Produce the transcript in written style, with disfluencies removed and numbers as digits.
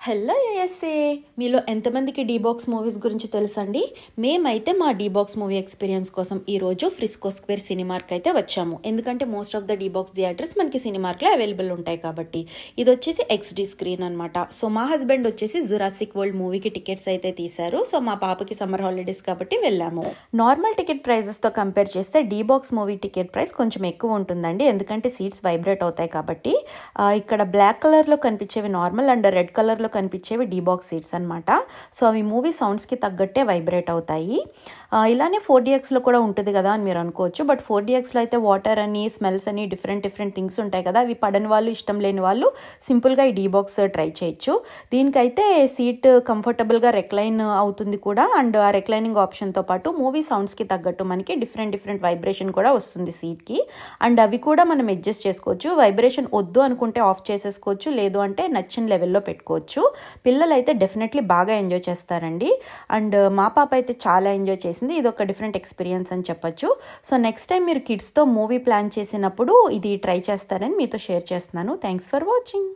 Hello USA, మీలో ఎంతమందికి డీబాక్స్ movies గురించి తెలుసండి? మేమైతే మా డీబాక్స్ మూవీ ఎక్స్పీరియన్స్ కోసం ఈరోజు ఫ్రిస్కో స్క్వేర్ సినిమార్క్ అయితే వచ్చాము. ఎందుకంటే మోస్ట్ ఆఫ్ ద డీబాక్స్ థియేటర్స్ మనకి సినిమార్క్లో అవైలబుల్ ఉంటాయి కాబట్టి. ఇది వచ్చేసి XD స్క్రీన్ అనమాట. సో మా హస్బెండ్ వచ్చేసి జురాసిక్ వరల్డ్ మూవీకి టికెట్స్ అయితే తీశారు. సో మా పాపకి సమ్మర్ హాలిడేస్ కాబట్టి వెళ్ళాము. నార్మల్ టికెట్ ప్రైజెస్తో కంపేర్ చేస్తే డీబాక్స్ మూవీ టికెట్ ప్రైస్ కొంచెం ఎక్కువ ఉంటుందండి. ఎందుకంటే సీట్స్ వైబ్రేట్ అవుతాయి కాబట్టి. ఇక్కడ బ్లాక్ కలర్లో కనిపించేవి నార్మల్ అండ్ రెడ్ కలర్లో కనిపించేవి డీబాక్స్ సీట్స్ అనమాట. సో అవి మూవీ సౌండ్స్కి తగ్గట్టే వైబ్రేట్ అవుతాయి. ఇలానే 4DXలో కూడా ఉంటుంది కదా అని మీరు అనుకోవచ్చు. బట్ 4DXలో అయితే వాటర్ అని, స్మెల్స్ అని, డిఫరెంట్ థింగ్స్ ఉంటాయి కదా. అవి పడని వాళ్ళు, ఇష్టం లేని వాళ్ళు సింపుల్గా ఈ డీబాక్స్ ట్రై చేయొచ్చు. దీనికైతే సీట్ కంఫర్టబుల్గా రెక్లైన్ అవుతుంది కూడా. అండ్ ఆ రెక్లైనింగ్ ఆప్షన్తో పాటు మూవీ సౌండ్స్కి తగ్గట్టు మనకి డిఫరెంట్ వైబ్రేషన్ కూడా వస్తుంది సీట్కి. అండ్ అవి కూడా మనం అడ్జస్ట్ చేసుకోవచ్చు. వైబ్రేషన్ వద్దు అనుకుంటే ఆఫ్ చేసేసుకోవచ్చు, లేదు అంటే నచ్చిన లెవెల్లో పెట్టుకోవచ్చు. పిల్లలు అయితే డెఫినెట్లీ బాగా ఎంజాయ్ చేస్తారండి. అండ్ మా పాప అయితే చాలా ఎంజాయ్ చేసింది. ఇది ఒక డిఫరెంట్ ఎక్స్పీరియన్స్ అని చెప్పొచ్చు. సో నెక్స్ట్ టైం మీరు కిడ్స్తో మూవీ ప్లాన్ చేసినప్పుడు ఇది ట్రై చేస్తారని మీతో షేర్ చేస్తున్నాను. Thanks for watching.